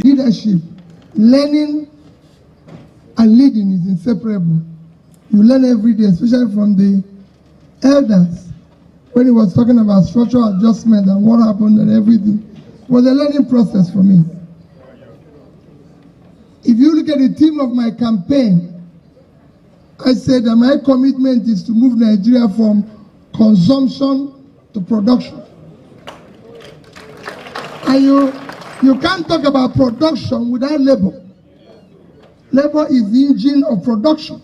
Leadership, learning and leading is inseparable. You learn every day, especially from the elders. When he was talking about structural adjustment and what happened and everything, it was a learning process for me. If you look at the theme of my campaign, I said that my commitment is to move Nigeria from consumption to production. And you can't talk about production without labor. Labor is the engine of production.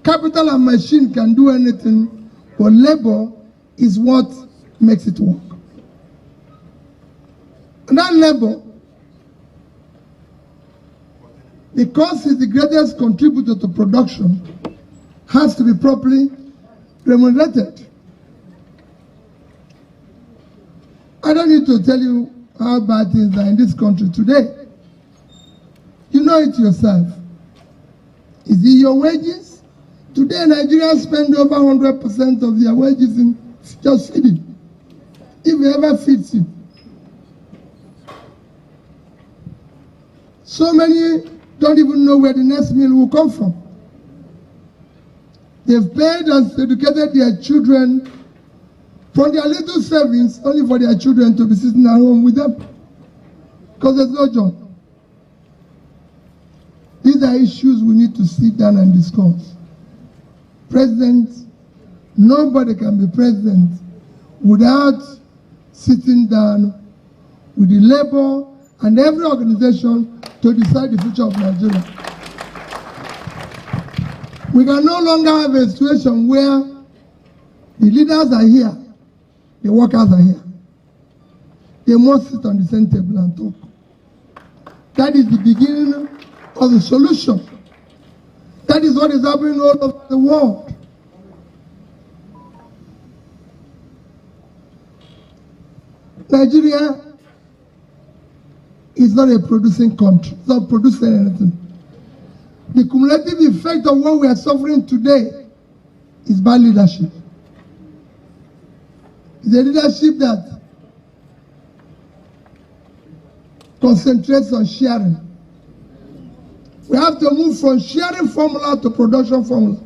Capital and machine can do anything, but labor is what makes it work. And that labor, because it's the greatest contributor to production, has to be properly remunerated. I don't need to tell you how bad things are in this country today. You know it yourself. Is it your wages? Today, Nigerians spend over 100% of their wages in just feeding, if it ever feeds you. So many don't even know where the next meal will come from. They've paid and educated their children from their little savings only for their children to be sitting at home with them because there's no job. These are issues we need to sit down and discuss. President, nobody can be president without sitting down with the labor and every organization to decide the future of Nigeria. We can no longer have a situation where the leaders are here, the workers are here. They must sit on the same table and talk. That is the beginning of the solution. That is what is happening all over the world. Nigeria is not a producing country. It's not producing anything. The cumulative effect of what we are suffering today is bad leadership. It's a leadership that concentrates on sharing. We have to move from sharing formula to production formula.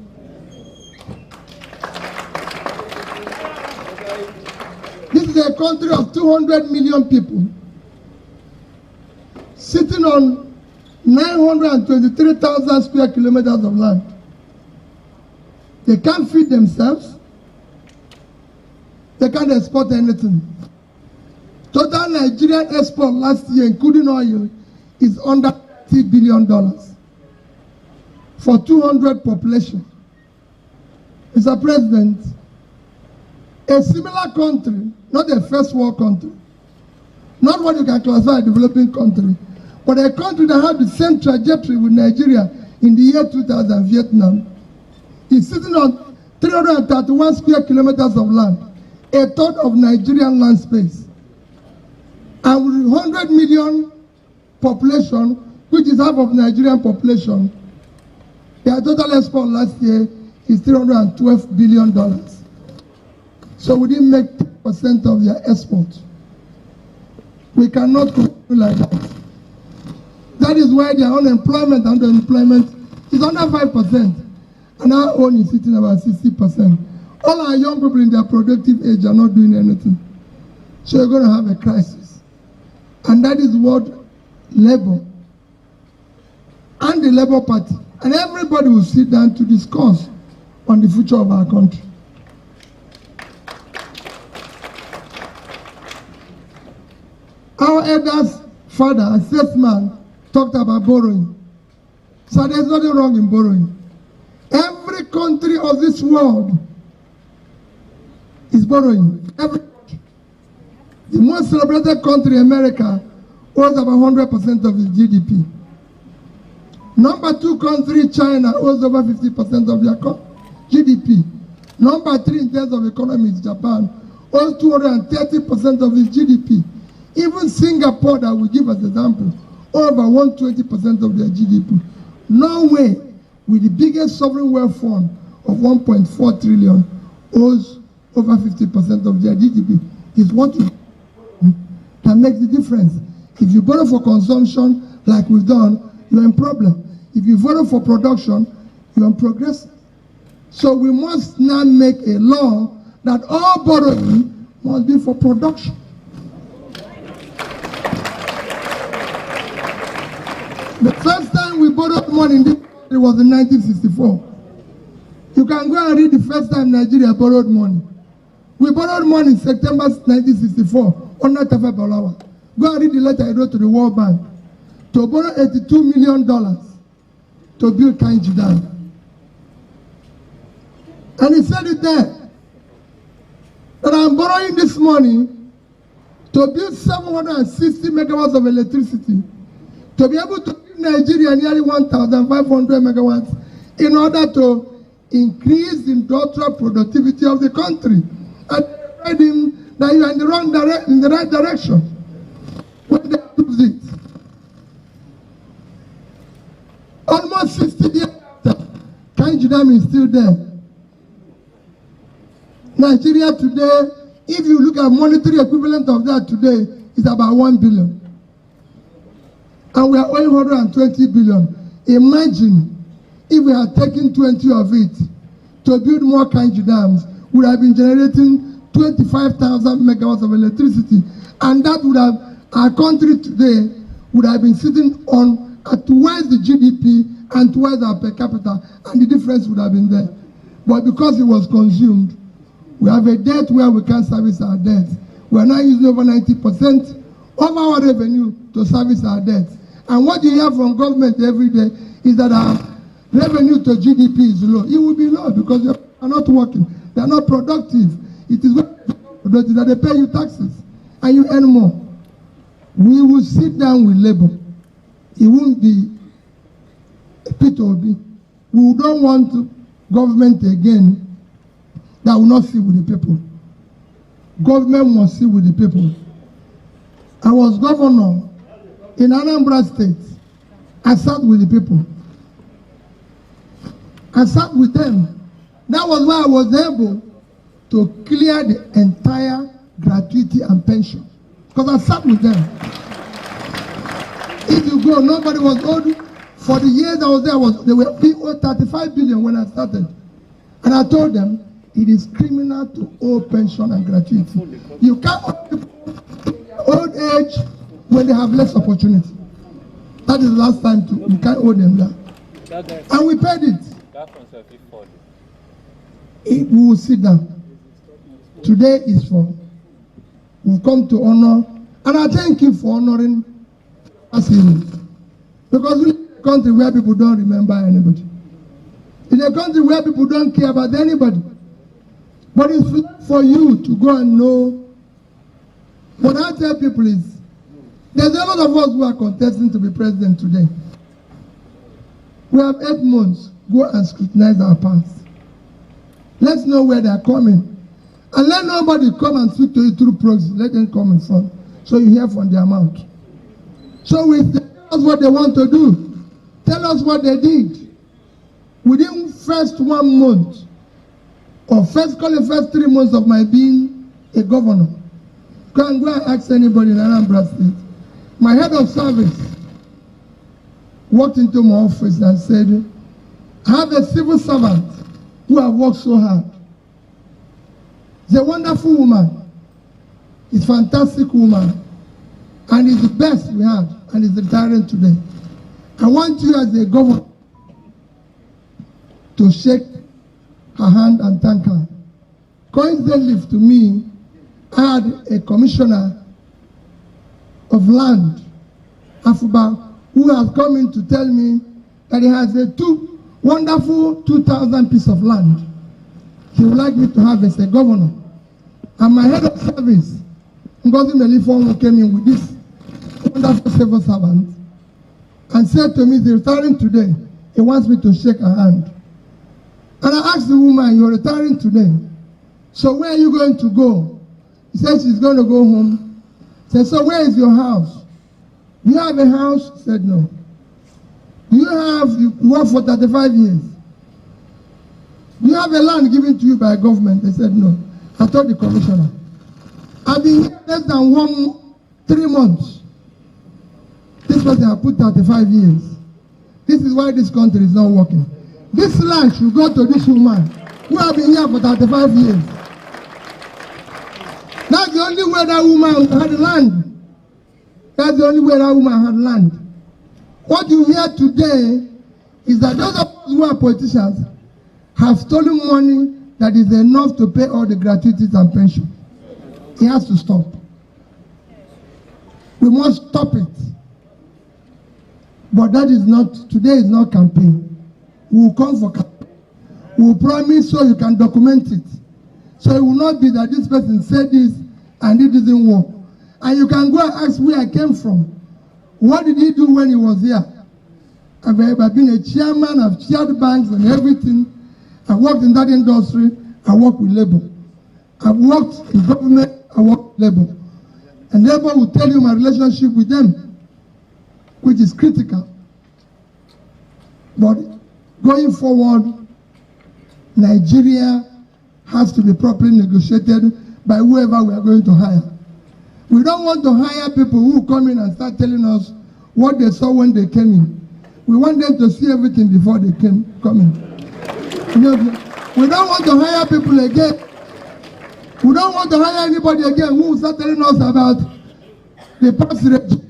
This is a country of 200 million people sitting on 923,000 square kilometers of land. They can't feed themselves. They can't export anything. Total Nigerian export last year, including oil, is under $30 billion for 200 population. Mr. President, a similar country, not a first world country, not what you can classify a developing country, but a country that had the same trajectory with Nigeria in the year 2000, Vietnam, is sitting on 331 square kilometers of land, a third of Nigerian land space. And with 100 million population, which is half of Nigerian population, their total export last year is $312 billion. So we didn't make 10% of their export. We cannot continue like that. That is why their unemployment and underemployment is under 5%. And our own is sitting about 60%. All our young people in their productive age are not doing anything. So we're going to have a crisis. And that is what Labour and the Labour Party and everybody will sit down to discuss on the future of our country. Our elders' father and statesman talked about borrowing. So there's nothing wrong in borrowing. Every country of this world is borrowing. The most celebrated country, America, owes about 100% of its GDP. Number 2 country, China, owes over 50% of their GDP. Number 3 in terms of economy is Japan, owes 230% of its GDP. Even Singapore, that we give as example, over 120% of their GDP. Norway, with the biggest sovereign wealth fund of 1.4 trillion, owes over 50% of their GDP. Is what that makes the difference. If you borrow for consumption, like we've done, you're in problem. If you borrow for production, you're in progress. So we must now make a law that all borrowing must be for production. The first time we borrowed money in this country was in 1964. You can go and read the first time Nigeria borrowed money. We borrowed money in September 1964 under Tafa Bolawa. Go and read the letter I wrote to the World Bank to borrow $82 million to build Kainji Dam. And he said it there, that I'm borrowing this money to build 760 megawatts of electricity to be able to give Nigeria nearly 1,500 megawatts in order to increase the industrial productivity of the country. And I told him that you are in the right direction when they approved it. Almost 60 years after, Kainji Dam is still there. Nigeria today, if you look at monetary equivalent of that today, it's about 1 billion. And we are owing 120 billion. Imagine if we had taken 20 of it to build more Kainji dams, we would have been generating 25,000 megawatts of electricity. And that would have, our country today would have been sitting on twice the GDP and twice our per capita, and the difference would have been there. But because it was consumed, we have a debt where we can't service our debt. We are now using over 90% of our revenue to service our debt. And what you hear from government every day is that our revenue to GDP is low. It will be low because they are not working. They are not productive. It is that they pay you taxes and you earn more. We will sit down with labor. It won't be a P2B. We don't want government again that will not sit with the people. Government must sit with the people. I was governor in Anambra State. I sat with the people. I sat with them. That was why I was able to clear the entire gratuity and pension. Because I sat with them. If you go, nobody was owed. For the years I was there, they were being owed 35 billion when I started. And I told them, it is criminal to owe pension and gratuity. You can't owe people old age when they have less opportunity. That is the last time you can't owe them that. And we paid it. We will sit down. Today is for, we've come to honor, and I thank you for honoring us heroes. Because we live in a country where people don't remember anybody. In a country where people don't care about anybody. But it's for you to go and know. What I tell people is, there's a lot of us who are contesting to be president today. We have 8 months. Go and scrutinize our past. Let's know where they are coming. And let nobody come and speak to you through proxy. Let them come in front. So you hear from their mouth. So tell us what they want to do. Tell us what they did. Within first 1 month, or first 3 months of my being a governor, go and ask anybody in Anambra State. My head of service walked into my office and said, I have a civil servant who have worked so hard. She's a wonderful woman. She's a fantastic woman. And is the best we have, and is retiring today. I want you as a governor to shake her hand and thank her. Coincidentally to me, I had a commissioner of land, Afuba, who has come in to tell me that he has a wonderful 2,000 piece of land he would like me to have as a governor. And my head of service, Ngozi Melifon, came in with this wonderful civil servant and said to me, he's retiring today. He wants me to shake her hand. And I asked the woman, you're retiring today, so where are you going to go? He said she's going to go home. I said, so where is your house? Do you have a house? She said, no. Do you work for 35 years? Do you have a land given to you by government? They said, no. I told the commissioner, I've been here less than 3 months. this person has put 35 years. This is why this country is not working. This land should go to this woman who has been here for 35 years. That's the only way that woman had land. That's the only way that woman had land. What you hear today is that those of us who are politicians have stolen money that is enough to pay all the gratuities and pension. It has to stop. We must stop it. But that is not, today is not campaign. We will come for campaign. We will promise so you can document it. So it will not be that this person said this and it didn't work. And you can go and ask where I came from. What did he do when he was here? I've been a chairman, I've chaired banks and everything. I worked in that industry, I work with labor. I've worked in government, I work with labor. And labor will tell you my relationship with them, which is critical. But going forward, Nigeria has to be properly negotiated by whoever we are going to hire. We don't want to hire people who come in and start telling us what they saw when they came in. We want them to see everything before they come in. You know, we don't want to hire people again. We don't want to hire anybody again who will start telling us about the past regime.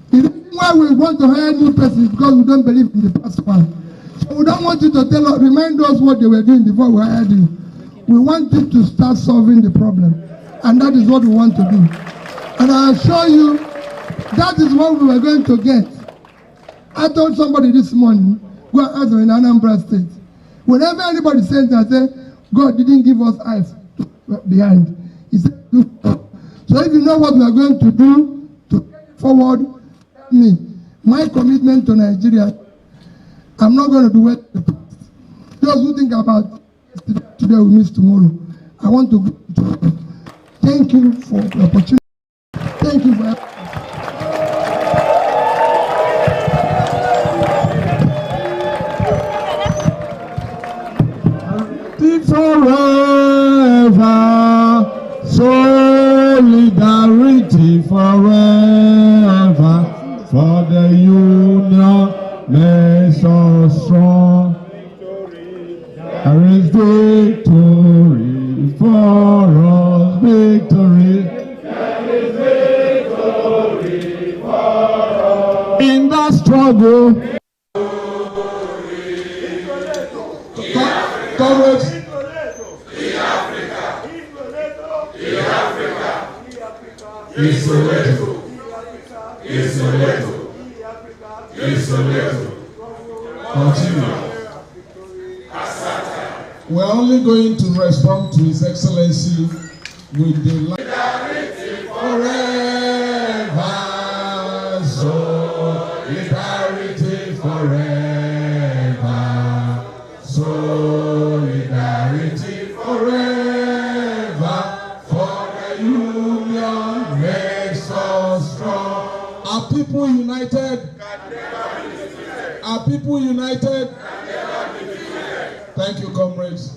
The reason why we want to hire new person is because we don't believe in the past one. So we don't want you to tell us, remind us what they were doing before we hired you. We want you to start solving the problem. And that is what we want to do. And I assure you, that is what we were going to get. I told somebody this morning, go and ask them in Anambra State. Whenever anybody says that, say, God didn't give us eyes behind. He said, do so. So if you know what we are going to do to forward me, my commitment to Nigeria, I'm not going to do it. Those who think about today will miss tomorrow. I want to go to. Thank you for the opportunity. Thank you for forever, solidarity forever, for the union makes us strong. There is victory for us, victory. There is victory for us. In the struggle, comrades. Continue. We're only going to respond to His Excellency with the solidarity forever, solidarity forever, solidarity forever, for the union makes us strong. Are people united? Are people united? Thank you, comrades.